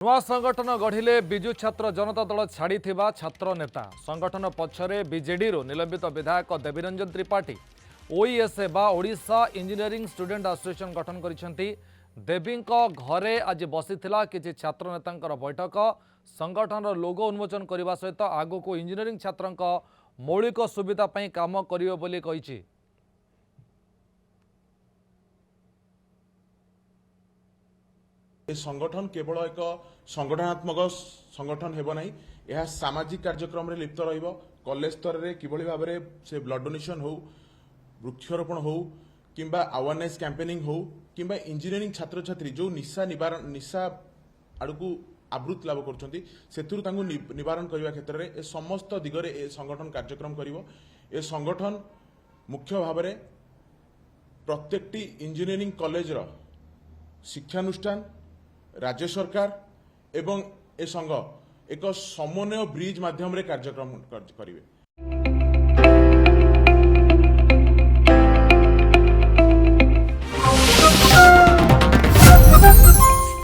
नूआ संगठन गढ़िले विजु छात्र जनता दल छाड़ी छात्र नेता संगठन पछरे बीजेडी निलंबित विधायक देवीरंजन त्रिपाठी ओईएसए बा ओडिशा इंजीनियरिंग स्टूडेंट एसोसिएशन गठन करिसेंती। देवी घरे आज बसीथिला किछि छात्र नेतांकर बैठक। संगठन लोगो उन्मोचन करने सहित आगो को इंजीनियरिंग छात्रंक मौलिक सुविधा पई काम करियो बोली कहिछि। संगठन केवल एक संगठनात्मक संगठन हेब नहीं, यह सामाजिक कार्यक्रम रे लिप्त रहिबो। कॉलेज स्तर रे किभली भाव में से ब्लड डोनेशन हो, वृक्षारोपण हो, किंबा अवेयरनेस कैंपेनिंग हो, किंबा इंजीनियरिंग छात्र छात्री जो निशा निवारण निशा आड़कू आवृत लाभ करछंती सेथुर तांगु निवारण करबा क्षेत्र रे ए समस्त दिगरे ए संगठन कार्यक्रम करिवो। ए संगठन मुख्य भाव में प्रत्येकटी इंजीनियरिंग कॉलेज रो शिक्षानुष्ठान राज्य सरकार एवं ए संघ एक समन्वय ब्रिज माध्यम रे कार्यक्रम करिवे।